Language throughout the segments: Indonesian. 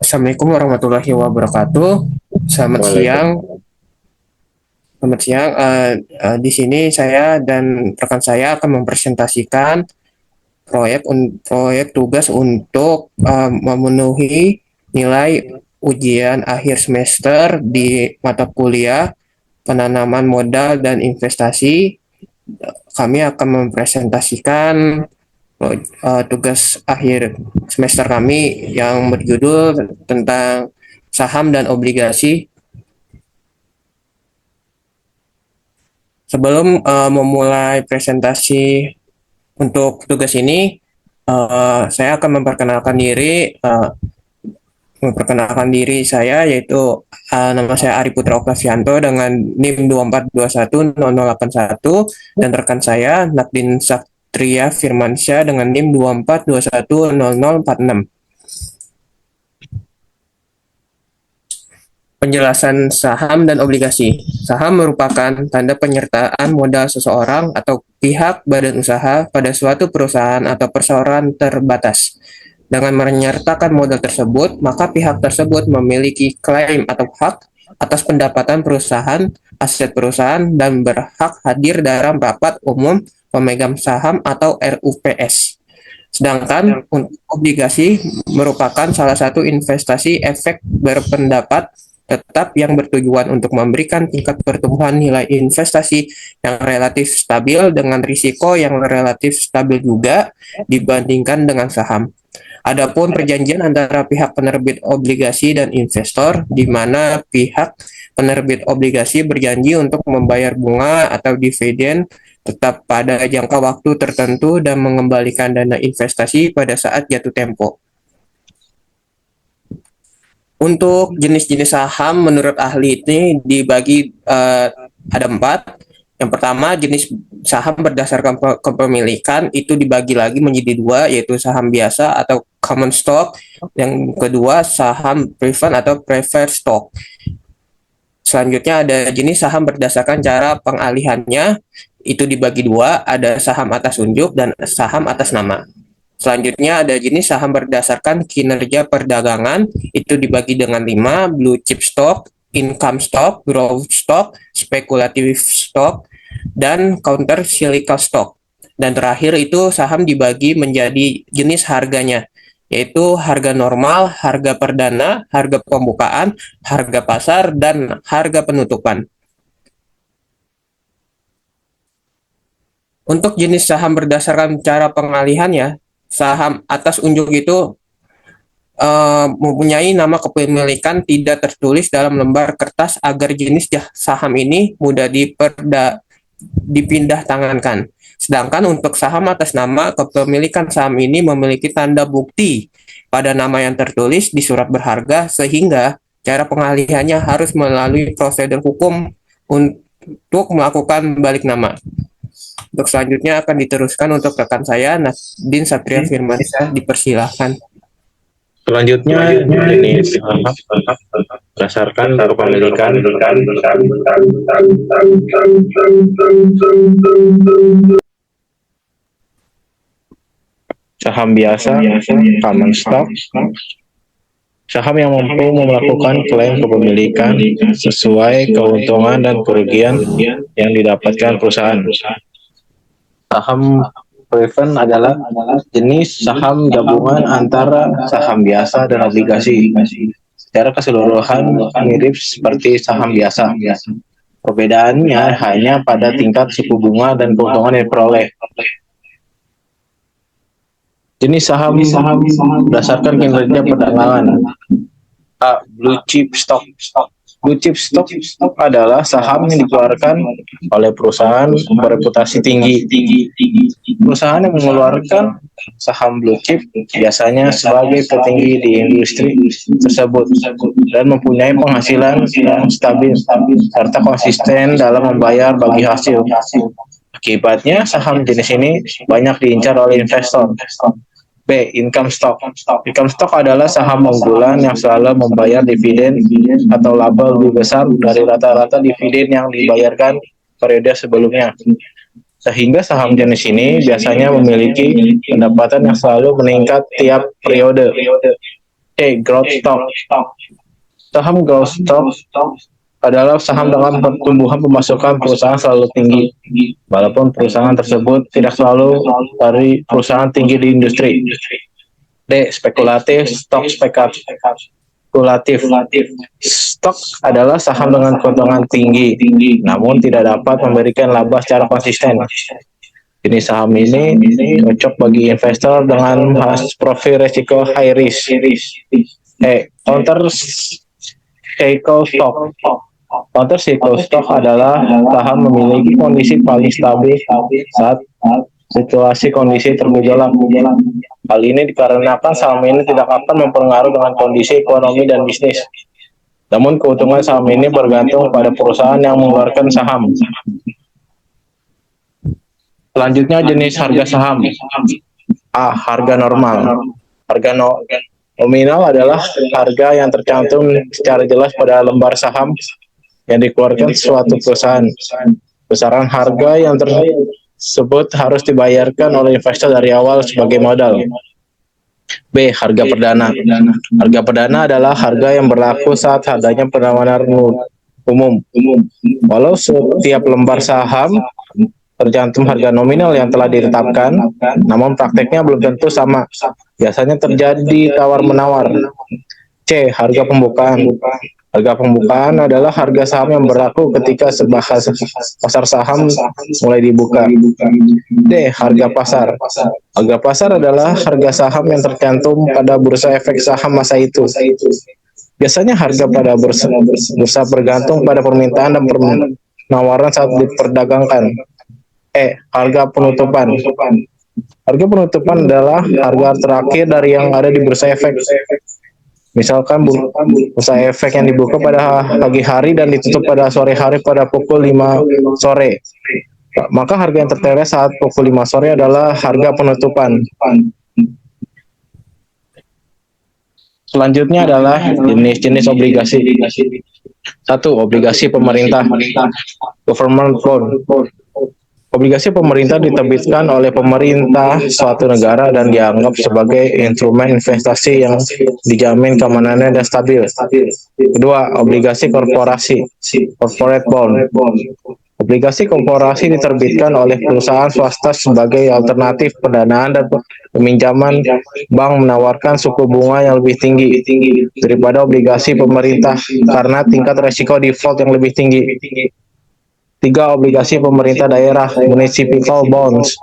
Assalamualaikum warahmatullahi wabarakatuh. Selamat siang. Waalaikumsalam. Selamat siang. Di sini saya dan rekan saya akan mempresentasikan proyek tugas untuk memenuhi nilai ujian akhir semester di mata kuliah penanaman modal dan investasi. Kami akan mempresentasikan tugas akhir semester kami yang berjudul tentang saham dan obligasi. Sebelum memulai presentasi untuk tugas ini, saya akan memperkenalkan diri saya, yaitu nama saya Ari Putra Oktasianto dengan NIM 24210081, dan rekan saya Nakdin Satria Firmansyah dengan NIM 24210046. Penjelasan saham dan obligasi. Saham merupakan tanda penyertaan modal seseorang atau pihak badan usaha pada suatu perusahaan atau perseroan terbatas. Dengan menyertakan modal tersebut, maka pihak tersebut memiliki klaim atau hak atas pendapatan perusahaan, aset perusahaan, dan berhak hadir dalam rapat umum pemegang saham atau RUPS. Sedangkan untuk obligasi merupakan salah satu investasi efek berpendapat tetap yang bertujuan untuk memberikan tingkat pertumbuhan nilai investasi yang relatif stabil dengan risiko yang relatif stabil juga dibandingkan dengan saham. Adapun perjanjian antara pihak penerbit obligasi dan investor, di mana pihak penerbit obligasi berjanji untuk membayar bunga atau dividen tetap pada jangka waktu tertentu dan mengembalikan dana investasi pada saat jatuh tempo. Untuk jenis-jenis saham menurut ahli ini dibagi ada 4. Yang pertama, jenis saham berdasarkan kepemilikan itu dibagi lagi menjadi 2, yaitu saham biasa atau common stock. Yang kedua, saham preferred atau preferred stock. Selanjutnya ada jenis saham berdasarkan cara pengalihannya, itu dibagi 2, ada saham atas unjuk dan saham atas nama. Selanjutnya ada jenis saham berdasarkan kinerja perdagangan, itu dibagi dengan 5, blue chip stock, income stock, growth stock, speculative stock, dan counter cyclical stock. Dan terakhir itu saham dibagi menjadi jenis harganya, yaitu harga normal, harga perdana, harga pembukaan, harga pasar, dan harga penutupan. Untuk jenis saham berdasarkan cara pengalihannya, saham atas unjuk itu mempunyai nama kepemilikan tidak tertulis dalam lembar kertas agar jenis saham ini mudah dipindah tangankan. Sedangkan untuk saham atas nama, kepemilikan saham ini memiliki tanda bukti pada nama yang tertulis di surat berharga, sehingga cara pengalihannya harus melalui prosedur hukum untuk melakukan balik nama. Untuk selanjutnya akan diteruskan untuk rekan saya, Nadine Satria Firmansyah, dipersilahkan. Selanjutnya, jenis saham berdasarkan kepemilikan. Saham biasa, common stock. Saham yang mampu melakukan klaim kepemilikan sesuai keuntungan dan kerugian yang didapatkan perusahaan. Saham preferred adalah jenis saham gabungan antara saham biasa dan obligasi. Secara keseluruhan mirip seperti saham biasa. Perbedaannya hanya pada tingkat suku bunga dan keuntungan yang diperoleh. Jenis saham berdasarkan kinerja perdagangan. A. Blue chip stock. Blue chip stock adalah saham yang dikeluarkan oleh perusahaan bereputasi tinggi. Perusahaan yang mengeluarkan saham blue chip biasanya sebagai petinggi di industri tersebut dan mempunyai penghasilan yang stabil serta konsisten dalam membayar bagi hasil. Akibatnya, saham jenis ini banyak diincar oleh investor. B. Income stock. Income stock adalah saham unggulan yang selalu membayar dividen atau laba lebih besar dari rata-rata dividen yang dibayarkan periode sebelumnya. Sehingga saham jenis ini biasanya memiliki pendapatan yang selalu meningkat tiap periode. C. Growth stock. Saham growth stock adalah saham dengan pertumbuhan pemasukan perusahaan selalu tinggi, walaupun perusahaan tersebut tidak selalu dari perusahaan tinggi di industri. D. Spekulatif stock. Spekulatif stok adalah saham dengan keuntungan tinggi, namun tidak dapat memberikan laba secara konsisten. Jenis saham ini cocok bagi investor dengan profil risiko high risk. Counter cycle stock. Counter cycle stock adalah saham memiliki kondisi paling stabil saat situasi kondisi tergejolak. Hal ini dikarenakan saham ini tidak akan mempengaruhi dengan kondisi ekonomi dan bisnis. Namun keuntungan saham ini bergantung pada perusahaan yang mengeluarkan saham. Selanjutnya jenis harga saham. A. Harga normal. Harga nominal adalah harga yang tercantum secara jelas pada lembar saham yang dikeluarkan suatu perusahaan. Besaran harga yang tersebut harus dibayarkan oleh investor dari awal sebagai modal. B. Harga perdana. Harga perdana adalah harga yang berlaku saat harganya penawaran umum. Walau setiap lembar saham tercantum harga nominal yang telah ditetapkan, namun prakteknya belum tentu sama. Biasanya terjadi tawar-menawar. C. Harga pembukaan. Harga pembukaan adalah harga saham yang berlaku ketika pasar saham mulai dibuka. D. Harga pasar. Harga pasar adalah harga saham yang tercantum pada bursa efek saham masa itu. Biasanya harga pada bursa bergantung pada permintaan dan penawaran saat diperdagangkan. Harga penutupan. Harga penutupan adalah harga terakhir dari yang ada di bursa efek. Misalkan bursa efek yang dibuka pada pagi hari dan ditutup pada sore hari pada pukul 5 sore. Maka harga yang tertera saat pukul 5 sore adalah harga penutupan. Selanjutnya adalah jenis-jenis obligasi. 1. Obligasi pemerintah. Government bond. Obligasi pemerintah diterbitkan oleh pemerintah suatu negara dan dianggap sebagai instrumen investasi yang dijamin keamanannya dan stabil. Kedua, obligasi korporasi, corporate bond. Obligasi korporasi diterbitkan oleh perusahaan swasta sebagai alternatif pendanaan dan peminjaman. Bank menawarkan suku bunga yang lebih tinggi daripada obligasi pemerintah karena tingkat resiko default yang lebih tinggi. 3. Obligasi pemerintah daerah, municipal bonds.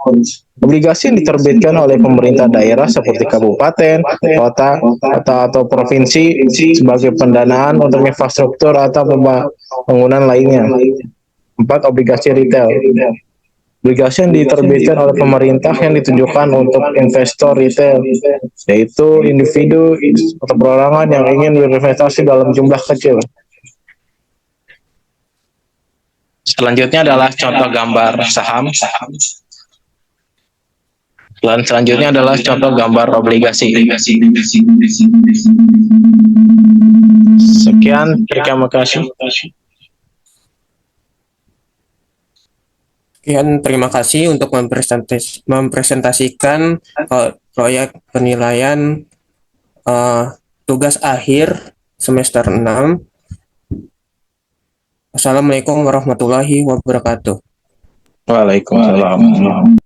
Obligasi yang diterbitkan oleh pemerintah daerah seperti kabupaten, kota, atau provinsi sebagai pendanaan untuk infrastruktur atau pembangunan lainnya. 4. Obligasi retail. Obligasi yang diterbitkan oleh pemerintah yang ditujukan untuk investor retail, yaitu individu atau perorangan yang ingin berinvestasi dalam jumlah kecil. Selanjutnya adalah contoh gambar saham. Dan selanjutnya adalah contoh gambar obligasi. Sekian, terima kasih. Sekian, terima kasih untuk mempresentasikan proyek penilaian tugas akhir semester 6. Assalamualaikum warahmatullahi wabarakatuh. Waalaikumsalam.